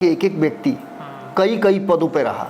एक एक व्यक्ति कई कई पदों पे रहा,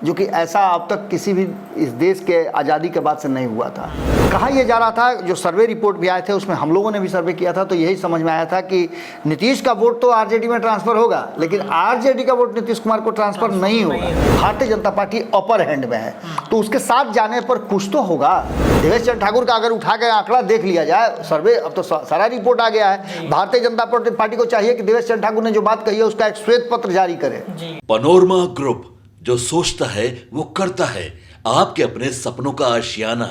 जो कि ऐसा अब तक किसी भी इस देश के आज़ादी के बाद से नहीं हुआ था। कहा यह जा रहा था, जो सर्वे रिपोर्ट भी आए थे उसमें हम लोगों ने भी सर्वे किया था, तो यही समझ में आया था कि नीतीश का वोट तो आरजेडी में ट्रांसफर होगा, लेकिन आरजेडी का वोट नीतीश कुमार को ट्रांसफर नहीं होगा। Bharatiya Janata party upper hand में है, तो उसके साथ जाने पर कुछ तो होगा। देवेश चंद्र ठाकुर का अगर उठा के आंकड़ा देख लिया जाए, सर्वे अब तो सारा रिपोर्ट आ गया है। भारतीय जनता पार्टी को चाहिए कि देवेश चंद्र ठाकुर ने जो बात कही है उसका एक श्वेत पत्र जारी करे। पनोरमा ग्रुप, जो सोचता है वो करता है। आपके अपने सपनों का आशियाना।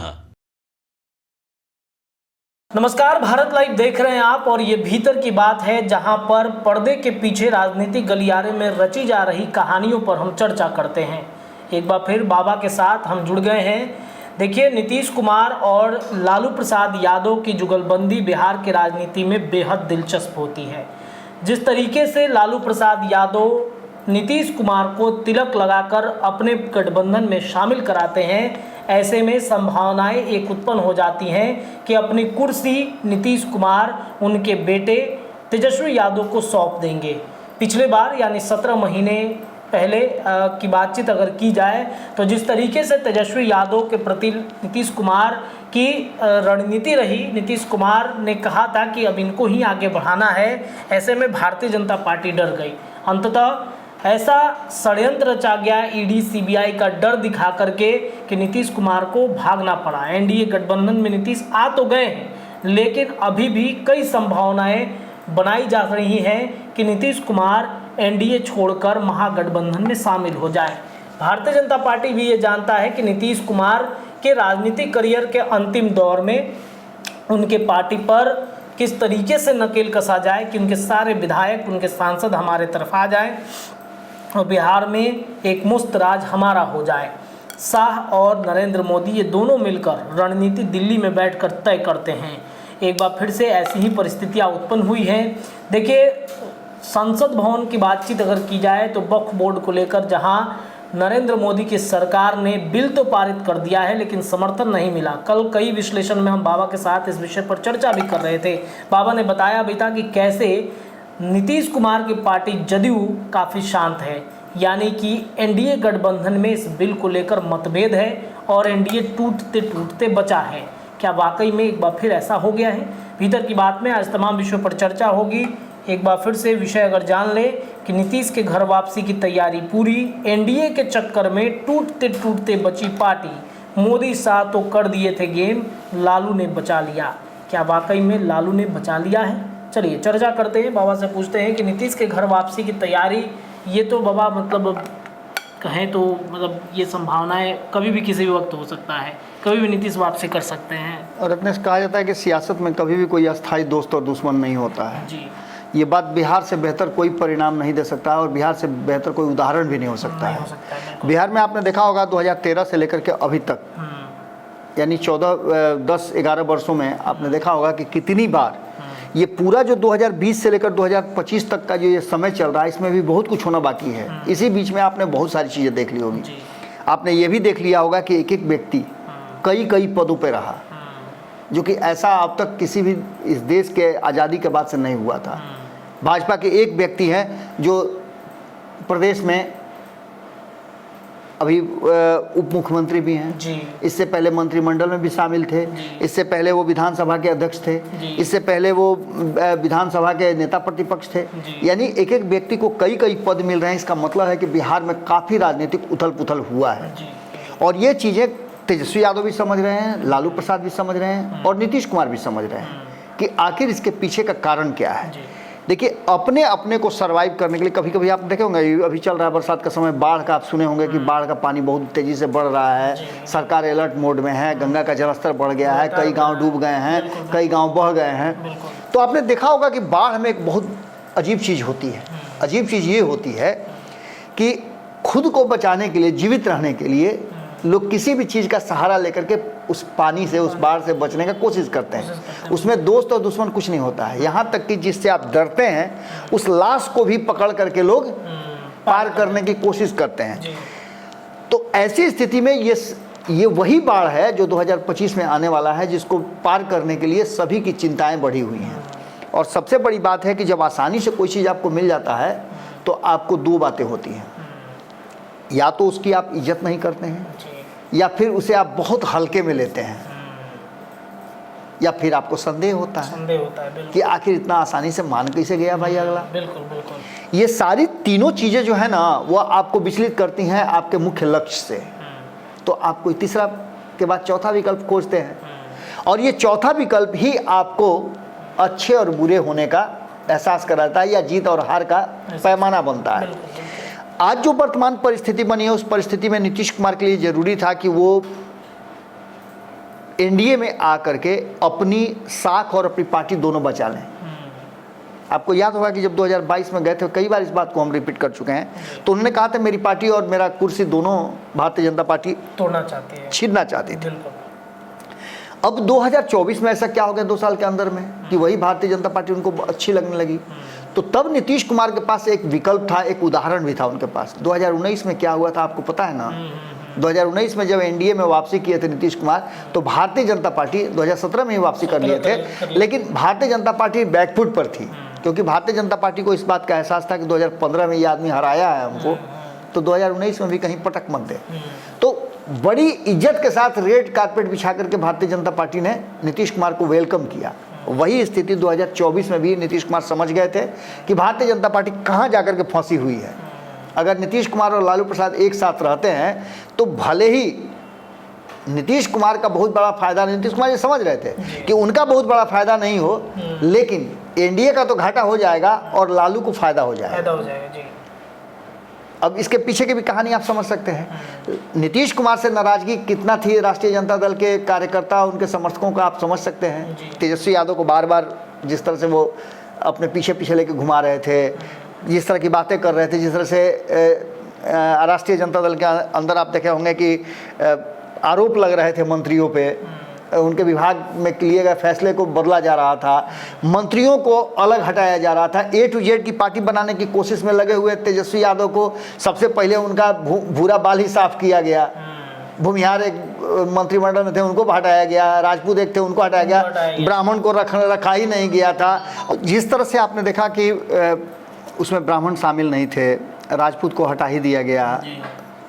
नमस्कार, भारत लाइव देख रहे हैं आप, और ये भीतर की बात है, जहां पर पर्दे के पीछे राजनीतिक गलियारे में रची जा रही कहानियों पर हम चर्चा करते हैं। एक बार फिर बाबा के साथ हम जुड़ गए हैं। देखिए, नीतीश कुमार और लालू प्रसाद यादव की जुगलबंदी बिहार की राजनीति में बेहद दिलचस्प होती है। जिस तरीके से लालू प्रसाद यादव नीतीश कुमार को तिलक लगाकर अपने गठबंधन में शामिल कराते हैं, ऐसे में संभावनाएं एक उत्पन्न हो जाती हैं कि अपनी कुर्सी नीतीश कुमार उनके बेटे तेजस्वी यादव को सौंप देंगे। पिछले बार यानी 17 महीने पहले की बातचीत अगर की जाए तो जिस तरीके से तेजस्वी यादव के प्रति नीतीश कुमार की रणनीति रही, नीतीश कुमार ने कहा था कि अब इनको ही आगे बढ़ाना है। ऐसे में भारतीय जनता पार्टी डर गई। अंततः ऐसा षड्यंत्र रचा गया ईडी सीबीआई का डर दिखा करके कि नीतीश कुमार को भागना पड़ा। एनडीए गठबंधन में नीतीश आ तो गए हैं, लेकिन अभी भी कई संभावनाएं बनाई जा रही हैं कि नीतीश कुमार एनडीए छोड़कर महागठबंधन में शामिल हो जाए। भारतीय जनता पार्टी भी ये जानता है कि नीतीश कुमार के राजनीतिक करियर के अंतिम दौर में उनके पार्टी पर किस तरीके से नकेल कसा जाए कि उनके सारे विधायक, उनके सांसद हमारे तरफ आ जाएं और बिहार में एक मुश्त राज हमारा हो जाए। शाह और नरेंद्र मोदी ये दोनों मिलकर रणनीति दिल्ली में बैठकर तय करते हैं। एक बार फिर से ऐसी ही परिस्थितियां उत्पन्न हुई हैं। देखिए, संसद भवन की बातचीत अगर की जाए तो वक्फ बोर्ड को लेकर जहां नरेंद्र मोदी की सरकार ने बिल तो पारित कर दिया है, लेकिन समर्थन नहीं मिला। कल कई विश्लेषण में हम बाबा के साथ इस विषय पर चर्चा भी कर रहे थे। बाबा ने बताया भी था कि कैसे नीतीश कुमार की पार्टी जदयू काफ़ी शांत है, यानी कि एनडीए गठबंधन में इस बिल को लेकर मतभेद है और एनडीए टूटते टूटते बचा है। क्या वाकई में एक बार फिर ऐसा हो गया है? भीतर की बात में आज तमाम विषयों पर चर्चा होगी। एक बार फिर से विषय अगर जान ले कि नीतीश के घर वापसी की तैयारी पूरी, एनडीए के चक्कर में टूटते टूटते बची पार्टी, मोदी शाह तो कर दिए थे गेम, लालू ने बचा लिया। क्या वाकई में लालू ने बचा लिया है? चलिए चर्चा करते हैं, बाबा से पूछते हैं कि नीतीश के घर वापसी की तैयारी, ये तो बाबा मतलब कहें तो मतलब ये संभावनाएं कभी भी किसी भी वक्त हो सकता है, कभी भी नीतीश वापसी कर सकते हैं। और अपने से कहा जाता है कि सियासत में कभी भी कोई अस्थायी दोस्त और दुश्मन नहीं होता है जी। ये बात बिहार से बेहतर कोई परिणाम नहीं दे सकता है और बिहार से बेहतर कोई उदाहरण भी नहीं हो सकता है। बिहार में आपने देखा होगा 2013 से लेकर के अभी तक, यानी 10-11 वर्षों में आपने देखा होगा कि कितनी बार ये पूरा जो 2020 से लेकर 2025 तक का जो ये समय चल रहा है, इसमें भी बहुत कुछ होना बाकी है। इसी बीच में आपने बहुत सारी चीज़ें देख ली होगी। आपने ये भी देख लिया होगा कि एक एक व्यक्ति कई कई पदों पे रहा, जो कि ऐसा अब तक किसी भी इस देश के आज़ादी के बाद से नहीं हुआ था। भाजपा के एक व्यक्ति हैं जो प्रदेश में अभी उप मुख्यमंत्री भी हैं जी। इससे पहले मंत्रिमंडल में भी शामिल थे। इससे पहले वो विधानसभा के अध्यक्ष थे। इससे पहले वो विधानसभा के नेता प्रतिपक्ष थे। यानी एक एक व्यक्ति को कई कई पद मिल रहे हैं। इसका मतलब है कि बिहार में काफ़ी राजनीतिक उथल पुथल हुआ है और ये चीज़ें तेजस्वी यादव भी समझ रहे हैं, लालू प्रसाद भी समझ रहे हैं और नीतीश कुमार भी समझ रहे हैं कि आखिर इसके पीछे का कारण क्या है। देखिए, अपने अपने को सरवाइव करने के लिए कभी कभी आप देखे होंगे, अभी चल रहा है बरसात का समय, बाढ़ का आप सुने होंगे कि बाढ़ का पानी बहुत तेज़ी से बढ़ रहा है। सरकार अलर्ट मोड में है, गंगा का जलस्तर बढ़ गया है, कई गांव डूब गए हैं, कई गांव बह गए हैं। तो आपने देखा होगा कि बाढ़ में एक बहुत अजीब चीज़ होती है। अजीब चीज़ ये होती है कि खुद को बचाने के लिए, जीवित रहने के लिए लोग किसी भी चीज़ का सहारा लेकर के उस पानी से, उस बाढ़ से बचने का कोशिश करते हैं। उसमें दोस्त और दुश्मन कुछ नहीं होता है। यहाँ तक कि जिससे आप डरते हैं उस लाश को भी पकड़ करके लोग पार करने की कोशिश करते हैं। तो ऐसी स्थिति में ये वही बाढ़ है जो 2025 में आने वाला है, जिसको पार करने के लिए सभी की चिंताएं बढ़ी हुई हैं। और सबसे बड़ी बात है कि जब आसानी से कोई चीज़ आपको मिल जाता है तो आपको दो बातें होती हैं, या तो उसकी आप इज्जत नहीं करते हैं, या फिर उसे आप बहुत हल्के में लेते हैं, या फिर आपको संदेह होता है बिल्कुल। कि आखिर इतना आसानी से मान कैसे गया भाई अगला। बिल्कुल बिल्कुल। ये सारी तीनों चीज़ें जो है ना वो आपको विचलित करती हैं आपके मुख्य लक्ष्य से। तो आप कोई तीसरा के बाद चौथा विकल्प खोजते हैं, और ये चौथा विकल्प ही आपको अच्छे और बुरे होने का एहसास कराता है, या जीत और हार का पैमाना बनता है। आज जो वर्तमान परिस्थिति बनी है, उस परिस्थिति में नीतीश कुमार के लिए ज़रूरी था कि वो एनडीए में आकर के अपनी साख और अपनी पार्टी दोनों बचा लें। आपको याद होगा कि जब 2022 में गए थे, कई बार इस बात को हम रिपीट कर चुके हैं, तो उन्होंने कहा था मेरी पार्टी और मेरा कुर्सी दोनों भारतीय जनता पार्टी तोड़ना चाहती है, छीनना चाहती थी। बिल्कुल। अब 2024 में ऐसा क्या हो गया 2 साल के अंदर में कि वही भारतीय जनता पार्टी उनको अच्छी लगने लगी। तो तब नीतीश कुमार के पास एक विकल्प था, एक उदाहरण भी था उनके पास। 2019 में क्या हुआ था आपको पता है ना। 2019 में जब एनडीए में वापसी किए थे नीतीश कुमार, तो भारतीय जनता पार्टी 2017 में ही वापसी कर लिए थे, लेकिन भारतीय जनता पार्टी बैकफुट पर थी, क्योंकि भारतीय जनता पार्टी को इस बात का एहसास था कि 2015 में ये आदमी हराया है हमको, तो 2019 में भी कहीं पटक मत दे। तो बड़ी इज्जत के साथ रेड कारपेट बिछा करके भारतीय जनता पार्टी ने नीतीश कुमार को वेलकम किया। वही स्थिति 2024 में भी नीतीश कुमार समझ गए थे कि भारतीय जनता पार्टी कहाँ जाकर के फंसी हुई है। अगर नीतीश कुमार और लालू प्रसाद एक साथ रहते हैं तो भले ही नीतीश कुमार का बहुत बड़ा फायदा नहीं, नीतीश कुमार ये समझ रहे थे कि उनका बहुत बड़ा फायदा नहीं हो, लेकिन एनडीए का तो घाटा हो जाएगा और लालू को फायदा हो जाएगा। जी। अब इसके पीछे की भी कहानी आप समझ सकते हैं। नीतीश कुमार से नाराजगी कितना थी राष्ट्रीय जनता दल के कार्यकर्ता, उनके समर्थकों का आप समझ सकते हैं। तेजस्वी यादव को बार बार जिस तरह से वो अपने पीछे पीछे लेके घुमा रहे थे, जिस तरह की बातें कर रहे थे, जिस तरह से राष्ट्रीय जनता दल के अंदर आप देखे होंगे कि आरोप लग रहे थे मंत्रियों पे, उनके विभाग में लिए गए फैसले को बदला जा रहा था, मंत्रियों को अलग हटाया जा रहा था, A to Z की पार्टी बनाने की कोशिश में लगे हुए तेजस्वी यादव को सबसे पहले उनका भूरा बाल ही साफ किया गया। भूमिहार एक मंत्रिमंडल में थे, उनको हटाया गया, राजपूत एक थे, उनको हटाया गया, ब्राह्मण को रखा ही नहीं गया था। जिस तरह से आपने देखा कि उसमें ब्राह्मण शामिल नहीं थे, राजपूत को हटा ही दिया गया,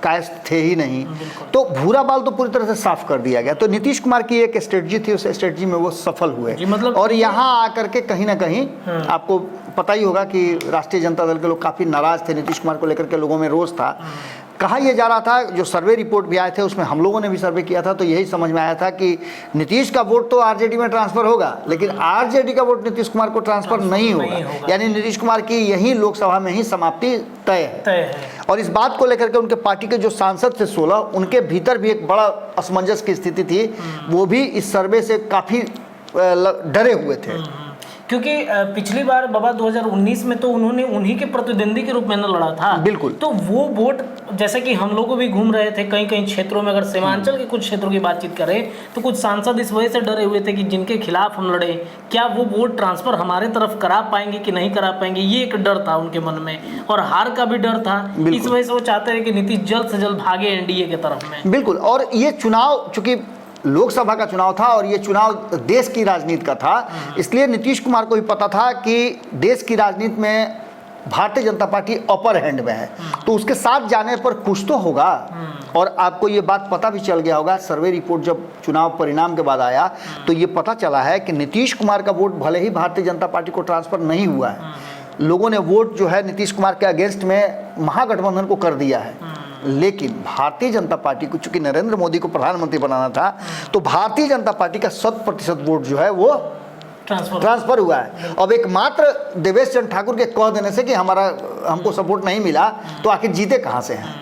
कायस्थ थे ही नहीं, तो भूरा बाल तो पूरी तरह से साफ कर दिया गया। तो नीतीश कुमार की एक स्ट्रेटजी थी, उस स्ट्रेटजी में वो सफल हुए। मतलब और यहाँ आकर के कहीं ना कहीं आपको पता ही होगा कि राष्ट्रीय जनता दल के लोग काफ़ी नाराज थे, नीतीश कुमार को लेकर के लोगों में रोष था। कहा यह जा रहा था, जो सर्वे रिपोर्ट भी आए थे उसमें हम लोगों ने भी सर्वे किया था, तो यही समझ में आया था कि नीतीश का वोट तो आरजेडी में ट्रांसफर होगा, लेकिन आरजेडी का वोट नीतीश कुमार को ट्रांसफर नहीं होगा। यानी नीतीश कुमार की यही लोकसभा में ही समाप्ति तय है। और इस बात को लेकर के उनके पार्टी के जो सांसद थे 16, उनके भीतर भी एक बड़ा असमंजस की स्थिति थी। वो भी इस सर्वे से काफ़ी डरे हुए थे, क्योंकि पिछली बार बाबा 2019 में तो उन्होंने उन्हीं के प्रतिद्वंदी के रूप में न लड़ा था। बिल्कुल। तो वो वोट, जैसे कि हम लोग भी घूम रहे थे कई कई क्षेत्रों में, अगर सीमांचल के कुछ क्षेत्रों की बातचीत करें तो कुछ सांसद इस वजह से डरे हुए थे कि जिनके खिलाफ हम लड़े, क्या वो वोट ट्रांसफर हमारे तरफ करा पाएंगे कि नहीं करा पाएंगे, ये एक डर था उनके मन में, और हार का भी डर था। इस वजह से वो चाहते हैं कि नीतीश जल्द से जल्द भागे एनडीए के तरफ में। बिल्कुल। और ये चुनाव चूंकि लोकसभा का चुनाव था और ये चुनाव देश की राजनीति का था, इसलिए नीतीश कुमार को भी पता था कि देश की राजनीति में Bharatiya Janata party upper hand में है, तो उसके साथ जाने पर कुछ तो होगा। और आपको ये बात पता भी चल गया होगा, सर्वे रिपोर्ट जब चुनाव परिणाम के बाद आया तो ये पता चला है कि नीतीश कुमार का वोट भले ही भारतीय जनता पार्टी को ट्रांसफर नहीं हुआ है, लोगों ने वोट जो है नीतीश कुमार के अगेंस्ट में महागठबंधन को कर दिया है, लेकिन भारतीय जनता पार्टी को चूंकि नरेंद्र मोदी को प्रधानमंत्री बनाना था, तो भारतीय जनता पार्टी का 100% वोट जो है वो ट्रांसफर हुआ है। अब एकमात्र देवेश चंद्र ठाकुर के कह देने से कि हमको सपोर्ट नहीं मिला, तो आखिर जीते कहां से हैं।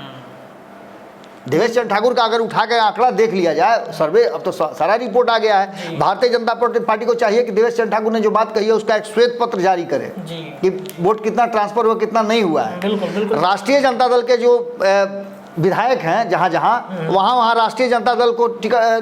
देवेश चंद्र ठाकुर का अगर उठा के आंकड़ा देख लिया जाए, सर्वे अब तो सारा रिपोर्ट आ गया है। भारतीय जनता पार्टी को चाहिए कि देवेश चंद्र ठाकुर ने जो बात कही है उसका एक श्वेत पत्र जारी करे कि वोट कितना ट्रांसफर हुआ, कितना नहीं हुआ है। बिल्कुल। राष्ट्रीय जनता दल के जो विधायक हैं जहाँ वहाँ राष्ट्रीय जनता दल को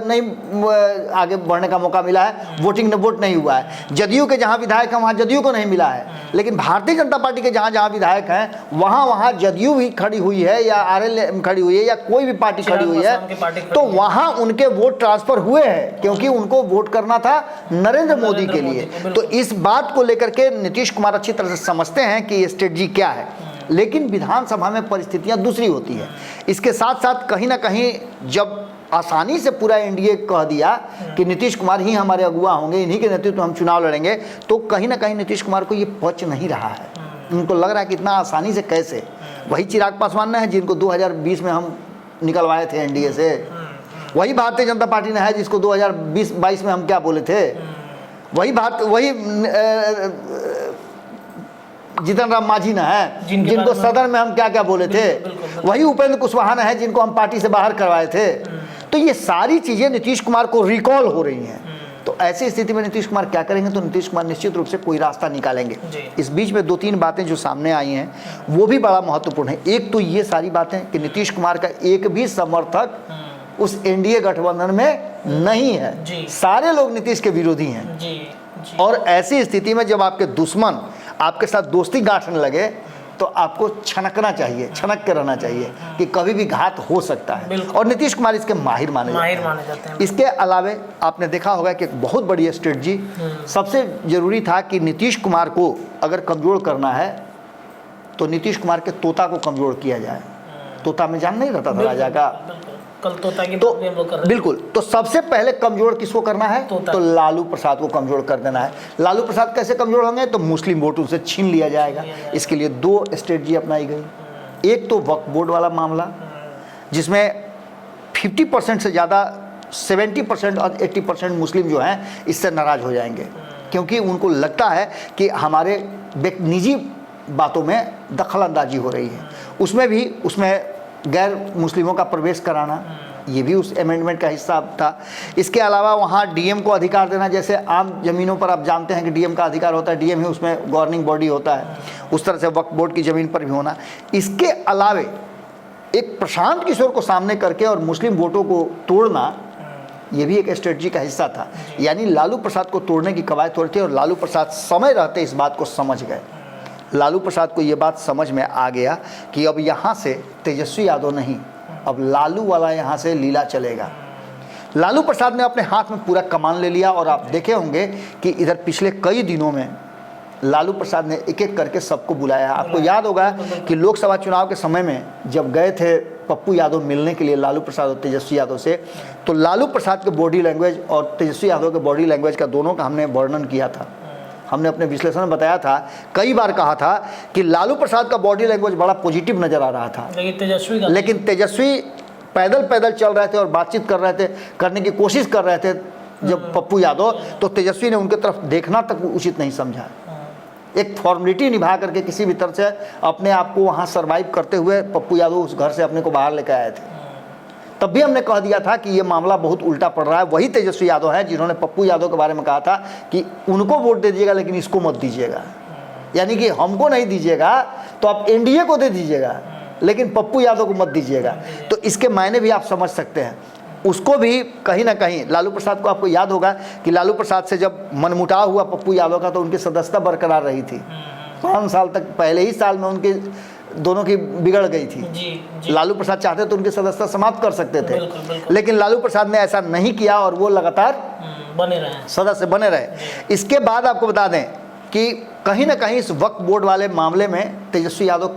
नहीं आगे बढ़ने का मौका मिला है, वोट नहीं हुआ है। जदयू के जहाँ विधायक हैं वहाँ जदयू को नहीं मिला है, लेकिन भारतीय जनता पार्टी के जहाँ विधायक हैं वहाँ जदयू भी खड़ी हुई है या आरएल खड़ी हुई है या कोई भी पार्टी खड़ी हुई है, तो वहाँ उनके वोट ट्रांसफर हुए हैं, क्योंकि उनको वोट करना था नरेंद्र मोदी के लिए। तो इस बात को लेकर के नीतीश कुमार अच्छी तरह से समझते हैं कि ये स्ट्रेटजी क्या है। लेकिन विधानसभा में परिस्थितियां दूसरी होती है। इसके साथ साथ कहीं ना कहीं जब आसानी से पूरा एनडीए कह दिया कि नीतीश कुमार ही हमारे अगुवा होंगे, इन्हीं के नेतृत्व में हम चुनाव लड़ेंगे, तो कहीं ना कहीं नीतीश कुमार को ये पच नहीं रहा है। उनको लग रहा है कि इतना आसानी से कैसे, वही चिराग पासवान है जिनको 2020 में हम निकलवाए थे एनडीए से, वही भारतीय जनता पार्टी ने है जिसको 2022 में हम क्या बोले थे, वही जीतन राम मांझी न है जिनको सदन में हम क्या क्या बोले थे, वही उपेंद्र कुशवाहा है जिनको हम पार्टी से बाहर करवाए थे। तो ये सारी चीजें नीतीश कुमार को रिकॉल हो रही हैं। तो ऐसी स्थिति में नीतीश कुमार क्या करेंगे, तो नीतीश कुमार निश्चित रूप से कोई रास्ता निकालेंगे। इस बीच में 2-3 बातें जो सामने आई हैं वो भी बड़ा महत्वपूर्ण है। एक तो ये सारी बातें कि नीतीश कुमार का एक भी समर्थक उस एनडीए गठबंधन में नहीं है, सारे लोग नीतीश के विरोधी हैं। और ऐसी स्थिति में जब आपके दुश्मन आपके साथ दोस्ती गांठने लगे तो आपको छनकना चाहिए, छनक के रहना चाहिए कि कभी भी घात हो सकता है। और नीतीश कुमार इसके माहिर माने जाते हैं। इसके अलावे आपने देखा होगा कि एक बहुत बड़ी स्ट्रेटजी, सबसे जरूरी था कि नीतीश कुमार को अगर कमजोर करना है तो नीतीश कुमार के तोता को कमजोर किया जाए। तोता में जान नहीं रहता था राजा का, कल तोता की तो बात भी हम लोग कर रहे बिल्कुल। तो सबसे पहले कमजोर किसको करना है, तो लालू प्रसाद को कमजोर कर देना है। लालू प्रसाद कैसे कमजोर होंगे, तो मुस्लिम वोट उनसे छीन लिया जाएगा। इसके लिए 2 स्ट्रेटजी अपनाई गई। एक तो वक्फ बोर्ड वाला मामला जिसमें 50% से ज़्यादा 70% और 80% मुस्लिम जो हैं इससे नाराज हो जाएंगे, क्योंकि उनको लगता है कि हमारे निजी बातों में दखल अंदाजी हो रही है। उसमें गैर मुस्लिमों का प्रवेश कराना, ये भी उस अमेंडमेंट का हिस्सा था। इसके अलावा वहाँ डीएम को अधिकार देना, जैसे आम ज़मीनों पर आप जानते हैं कि डीएम का अधिकार होता है, डीएम ही उसमें गवर्निंग बॉडी होता है, उस तरह से वक्फ बोर्ड की ज़मीन पर भी होना। इसके अलावे एक प्रशांत किशोर को सामने करके और मुस्लिम वोटों को तोड़ना, ये भी एक स्ट्रेटजी का हिस्सा था। यानी लालू प्रसाद को तोड़ने की कवायद हो रही थी और लालू प्रसाद समय रहते इस बात को समझ गए। लालू प्रसाद को ये बात समझ में आ गया कि अब यहाँ से तेजस्वी यादव नहीं, अब लालू वाला यहाँ से लीला चलेगा। लालू प्रसाद ने अपने हाथ में पूरा कमान ले लिया। और आप देखे होंगे कि इधर पिछले कई दिनों में लालू प्रसाद ने एक एक करके सबको बुलाया। आपको याद होगा कि लोकसभा चुनाव के समय में जब गए थे पप्पू यादव मिलने के लिए लालू प्रसाद और तेजस्वी यादव से, तो लालू प्रसाद के बॉडी लैंग्वेज और तेजस्वी यादव के बॉडी लैंग्वेज का दोनों का हमने वर्णन किया था। हमने अपने विश्लेषण में बताया था, कई बार कहा था कि लालू प्रसाद का बॉडी लैंग्वेज बड़ा पॉजिटिव नजर आ रहा था, लेकिन तेजस्वी पैदल चल रहे थे और बातचीत कर रहे थे, करने की कोशिश कर रहे थे जब पप्पू यादव, तो तेजस्वी ने उनके तरफ देखना तक उचित नहीं समझा। एक फॉर्मेलिटी निभा करके किसी भी तरह से अपने आप को वहाँ सर्वाइव करते हुए पप्पू यादव उस घर से अपने को बाहर लेकर आए थे। तब भी हमने कह दिया था कि ये मामला बहुत उल्टा पड़ रहा है। वही तेजस्वी यादव है जिन्होंने पप्पू यादव के बारे में कहा था कि उनको वोट दे दीजिएगा लेकिन इसको मत दीजिएगा, यानी कि हमको नहीं दीजिएगा तो आप एनडीए को दे दीजिएगा लेकिन पप्पू यादव को मत दीजिएगा। तो इसके मायने भी आप समझ सकते हैं। उसको भी कहीं ना कहीं लालू प्रसाद को, आपको याद होगा कि लालू प्रसाद से जब मनमुटाव हुआ पप्पू यादव का तो उनकी सदस्यता बरकरार रही थी। 5 साल तक, पहले ही साल में उनके दोनों की बिगड़ गई थी। लालू प्रसाद चाहते तो उनकी सदस्यता समाप्त कर सकते थे, लेकिन लालू प्रसाद ने ऐसा नहीं किया और वो लगातार सदस्य बने रहे। इसके बाद आपको बता दें कि कहीं ना कहीं इस वक्फ बोर्ड वाले मामले में तेजस्वी यादव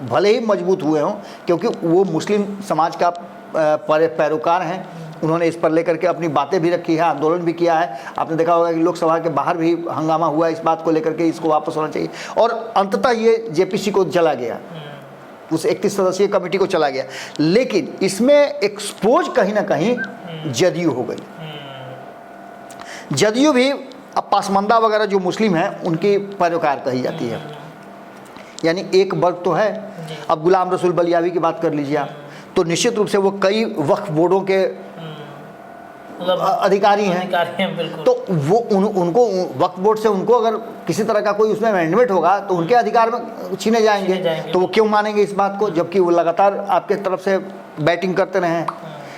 भले ही मजबूत हुए हों, क्योंकि वो मुस्लिम समाज का पैरोकार हैं, उन्होंने इस पर लेकर के अपनी बातें भी रखी है, आंदोलन भी किया है। आपने देखा होगा कि लोकसभा के बाहर भी हंगामा हुआ इस बात को लेकर के, इसको वापस होना चाहिए। और अंततः ये जेपीसी को चला गया, उस 31 सदस्यीय कमेटी को चला गया। लेकिन इसमें एक्सपोज कहीं ना कहीं जदयू हो गई। जदयू भी अब पासमानदा वगैरह जो मुस्लिम हैं उनकी पैरोकार कही जाती है, यानी एक वर्ग तो है। अब गुलाम रसूल बलियावी की बात कर लीजिए आप, तो निश्चित रूप से वो कई वक्फ बोर्डों के अधिकारी हैं। तो वो उनको वक्फ बोर्ड से उनको अगर किसी तरह का कोई उसमें अमेंडमेंट होगा तो उनके अधिकार में छीने जाएंगे। तो वो क्यों मानेंगे इस बात को, जबकि वो लगातार आपके तरफ से बैटिंग करते रहे हैं।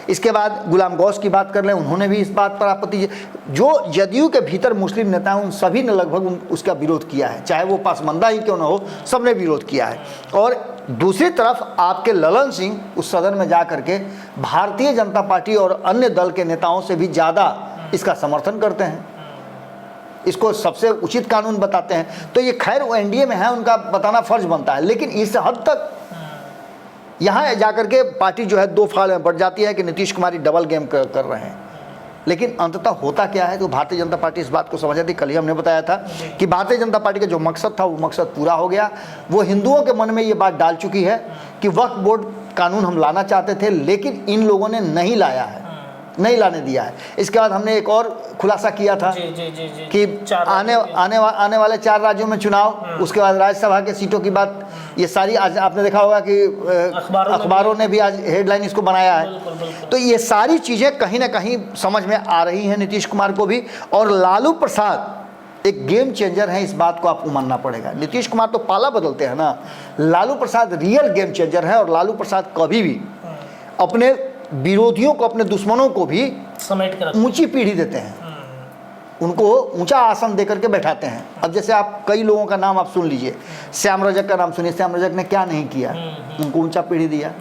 इसके बाद गुलाम गौस की बात कर लें, उन्होंने भी इस बात पर आपत्ति, जो जदयू के भीतर मुस्लिम नेता हैं उन सभी ने लगभग उसका विरोध किया है, चाहे वो पासमानदा ही क्यों ना हो, सबने विरोध किया है। और दूसरी तरफ आपके ललन सिंह उस सदन में जा करके भारतीय जनता पार्टी और अन्य दल के नेताओं से भी ज़्यादा इसका समर्थन करते हैं। इसको सबसे उचित कानून बताते हैं। तो ये खैर वो एनडीए में है, उनका बताना फर्ज बनता है, लेकिन इस हद तक यहाँ जाकर के पार्टी जो है दो फाड़ में बढ़ जाती है कि नीतीश कुमार ही डबल गेम कर रहे हैं। लेकिन अंततः होता क्या है, तो भारतीय जनता पार्टी इस बात को समझ थी। कल ही हमने बताया था कि भारतीय जनता पार्टी का जो मकसद था वो मकसद पूरा हो गया। वो हिंदुओं के मन में ये बात डाल चुकी है कि वक्फ बोर्ड कानून हम लाना चाहते थे, लेकिन इन लोगों ने नहीं लाया है, नहीं लाने दिया है। इसके बाद हमने एक और खुलासा किया था कि आने वाले 4 राज्यों में चुनाव, उसके बाद राज्यसभा के सीटों की बात, ये सारी आज आपने देखा होगा कि अखबारों ने भी आज हेडलाइन इसको बनाया है। तो ये सारी चीज़ें कहीं ना कहीं समझ में आ रही हैं नीतीश कुमार को भी। और लालू प्रसाद एक गेम चेंजर है, इस बात को आपको मानना पड़ेगा। नीतीश कुमार तो पाला बदलते हैं ना, Lalu Prasad real game changer है। और लालू प्रसाद कभी भी अपने विरोधियों को, अपने दुश्मनों को भी समेट कर ऊंची पीढ़ी देते हैं, उनको ऊंचा आसन देकर के बैठाते हैं। अब जैसे आप कई लोगों का नाम आप सुन लीजिए, श्याम रजक का नाम सुनिए, श्याम रजक ने क्या नहीं किया, उनको ऊंचा पीढ़ी दिया।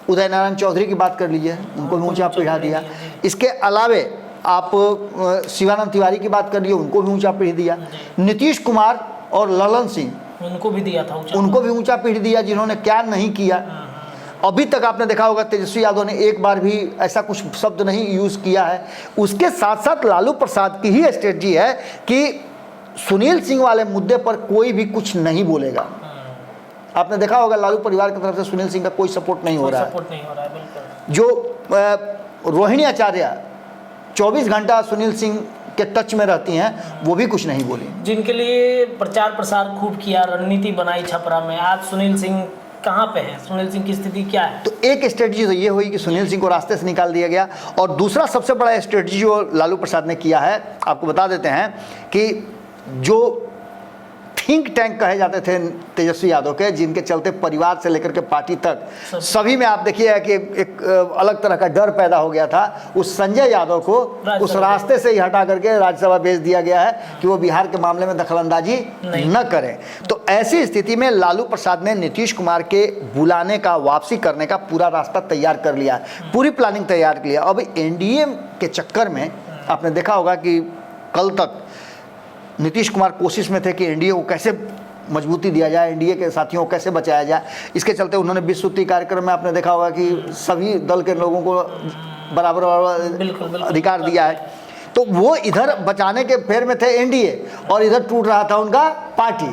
उदय नारायण चौधरी की बात कर लीजिए, उनको भी ऊंचा पीढ़ा दिया। इसके अलावे आप शिवानंद तिवारी की बात कर लीजिए, उनको भी ऊंचा पीढ़ी दिया। नीतीश कुमार और ललन सिंह, उनको भी दिया था, उनको भी ऊंचा पीढ़ी दिया, जिन्होंने क्या नहीं किया। अभी तक आपने देखा होगा तेजस्वी यादव ने एक बार भी ऐसा कुछ शब्द नहीं यूज़ किया है। उसके साथ साथ लालू प्रसाद की ही स्ट्रेटजी है कि सुनील सिंह वाले मुद्दे पर कोई भी कुछ नहीं बोलेगा। आपने देखा होगा लालू परिवार की तरफ से सुनील सिंह का कोई सपोर्ट नहीं हो रहा है। जो रोहिणी आचार्य 24 घंटा सुनील सिंह के टच में रहती हैं, वो भी कुछ नहीं बोली। जिनके लिए प्रचार प्रसार खूब किया, रणनीति बनाई छपरा में, आज सुनील सिंह कहाँ पे है, सुनील सिंह की स्थिति क्या है? तो एक स्ट्रेटजी तो ये हुई कि सुनील सिंह को रास्ते से निकाल दिया गया। और दूसरा सबसे बड़ा स्ट्रेटजी जो लालू प्रसाद ने किया है, आपको बता देते हैं कि जो थिंक टैंक कहे जाते थे तेजस्वी यादव के, जिनके चलते परिवार से लेकर के पार्टी तक सभी में आप देखिए कि एक अलग तरह का डर पैदा हो गया था, उस संजय यादव को उस रास्ते से ही हटा करके राज्यसभा भेज दिया गया है कि वो बिहार के मामले में दखलंदाजी न करें। तो ऐसी स्थिति में लालू प्रसाद ने नीतीश कुमार के बुलाने का, वापसी करने का पूरा रास्ता तैयार कर लिया, पूरी प्लानिंग तैयार कर लिया। अब एनडीए के चक्कर में आपने देखा होगा कि कल तक नीतीश कुमार कोशिश में थे कि एनडीए को कैसे मजबूती दिया जाए, एनडीए के साथियों को कैसे बचाया जाए। इसके चलते उन्होंने विश्व सूत्री कार्यक्रम में आपने देखा होगा कि सभी दल के लोगों को बराबर अधिकार दिया है। तो वो इधर बचाने के फेर में थे एनडीए, और इधर टूट रहा था उनका पार्टी।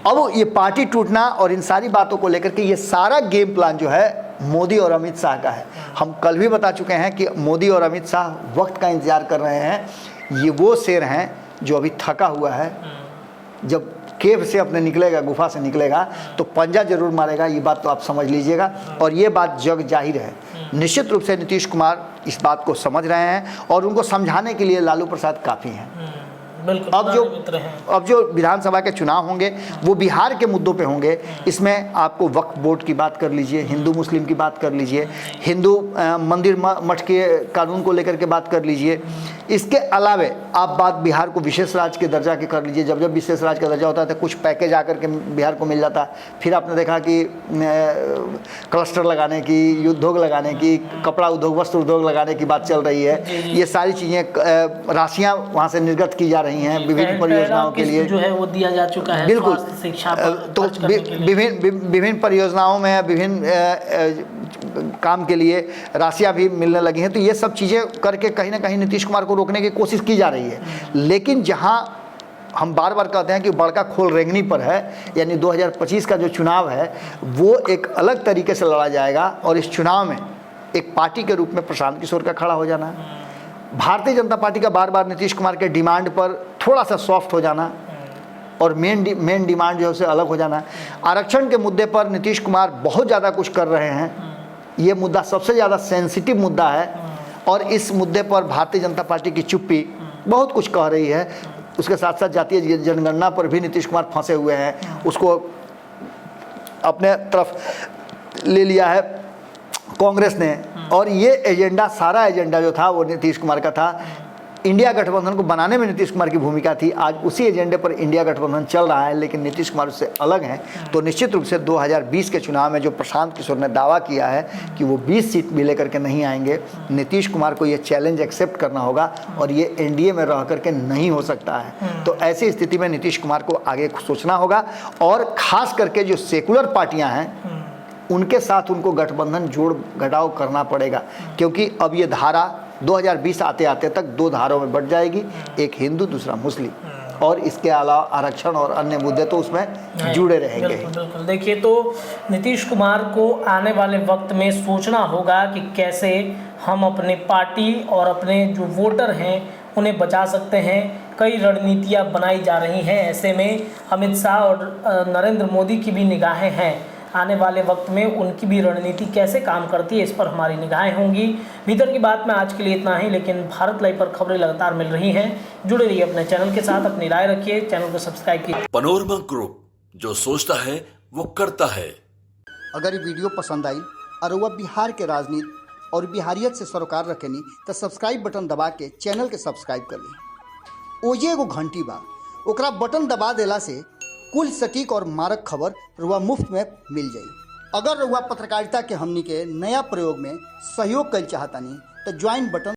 अब ये पार्टी टूटना और इन सारी बातों को लेकर के ये सारा गेम प्लान जो है मोदी और अमित शाह का है। हम कल भी बता चुके हैं कि मोदी और अमित शाह वक्त का इंतजार कर रहे हैं। ये वो शेर हैं जो अभी थका हुआ है, जब केव से अपने निकलेगा, गुफा से निकलेगा, तो पंजा जरूर मारेगा। ये बात तो आप समझ लीजिएगा, और ये बात जग जाहिर है। निश्चित रूप से नीतीश कुमार इस बात को समझ रहे हैं, और उनको समझाने के लिए लालू प्रसाद काफ़ी हैं। अब जो विधानसभा के चुनाव होंगे वो बिहार के मुद्दों पे होंगे। इसमें आपको वक्फ बोर्ड की बात कर लीजिए, हिंदू मुस्लिम की बात कर लीजिए, हिंदू मंदिर मठ के कानून को लेकर के बात कर लीजिए। इसके अलावे आप बात बिहार को विशेष राज्य के दर्जा की कर लीजिए। जब जब विशेष राज्य का दर्जा होता है तो कुछ पैकेज आकर के बिहार को मिल जाता। फिर आपने देखा कि क्लस्टर लगाने की, उद्योग लगाने की, कपड़ा उद्योग, वस्त्र उद्योग लगाने की बात चल रही है। ये सारी चीज़ें, राशियाँ वहाँ से निर्गत की जा रही हैं विभिन्न परियोजनाओं के लिए, जो है वो दिया जा चुका है। बिल्कुल, शिक्षा तो विभिन्न परियोजनाओं में, विभिन्न काम के लिए राशियां भी मिलने लगी हैं। तो ये सब चीज़ें करके कहीं ना कहीं नीतीश कुमार को रोकने की कोशिश की जा रही है। लेकिन जहां हम बार बार कहते हैं कि बड़का खोल रेंगनी पर है, यानी 2025 का जो चुनाव है वो एक अलग तरीके से लड़ा जाएगा। और इस चुनाव में एक पार्टी के रूप में प्रशांत किशोर का खड़ा हो जाना है, भारतीय जनता पार्टी का बार बार नीतीश कुमार के डिमांड पर थोड़ा सा सॉफ्ट हो जाना, और मेन डिमांड जो है उसे अलग हो जाना है। आरक्षण के मुद्दे पर नीतीश कुमार बहुत ज़्यादा कुछ कर रहे हैं। ये मुद्दा सबसे ज़्यादा सेंसिटिव मुद्दा है, और इस मुद्दे पर भारतीय जनता पार्टी की चुप्पी बहुत कुछ कह रही है। उसके साथ साथ जातीय जनगणना पर भी नीतीश कुमार फंसे हुए हैं, उसको अपने तरफ ले लिया है कांग्रेस ने। और ये एजेंडा, सारा एजेंडा जो था वो नीतीश कुमार का था। इंडिया गठबंधन को बनाने में नीतीश कुमार की भूमिका थी। आज उसी एजेंडे पर इंडिया गठबंधन चल रहा है, लेकिन नीतीश कुमार उससे अलग हैं। तो निश्चित रूप से 2020 के चुनाव में जो प्रशांत किशोर ने दावा किया है कि वो 20 सीट भी लेकर के नहीं आएंगे, नीतीश कुमार को ये चैलेंज एक्सेप्ट करना होगा और ये एनडीए में रह करके नहीं हो सकता है। तो ऐसी स्थिति में नीतीश कुमार को आगे सोचना होगा और खास करके जो सेकुलर पार्टियां हैं उनके साथ उनको गठबंधन जोड़ घटाव करना पड़ेगा, क्योंकि अब ये धारा 2020 आते आते तक 2 धारों में बढ़ जाएगी, एक हिंदू दूसरा मुस्लिम, और इसके अलावा आरक्षण और अन्य मुद्दे तो उसमें जुड़े रहेंगे। बिल्कुल। देखिए, तो नीतीश कुमार को आने वाले वक्त में सोचना होगा कि कैसे हम अपने पार्टी और अपने जो वोटर हैं उन्हें बचा सकते हैं। कई रणनीतियाँ बनाई जा रही हैं, ऐसे में अमित शाह और नरेंद्र मोदी की भी निगाहें हैं। आने वाले वक्त में उनकी भी रणनीति कैसे काम करती है, इस पर हमारी निगाहें होंगी। भीतर की बात में आज के लिए इतना ही, लेकिन भारत लाइव पर खबरें लगातार मिल रही हैं। जुड़े रहिए अपने चैनल के साथ, अपनी राय रखिए, चैनल को सब्सक्राइब कीजिए। पनोरमा ग्रुप, जो सोचता है वो करता है। अगर ये वीडियो पसंद आई और वह बिहार के राजनीति और बिहारियत से सरोकार रखेनी तो सब्सक्राइब बटन दबा के चैनल के सब्सक्राइब कर ली। ओजे एगो घंटी बा, ओकरा बटन दबा देला से कुल सटीक और मारक खबर रुआ मुफ्त में मिल जाई। अगर रुआ पत्रकारिता के हमनी के नया प्रयोग में सहयोग कर चाहतानी तो ज्वाइन बटन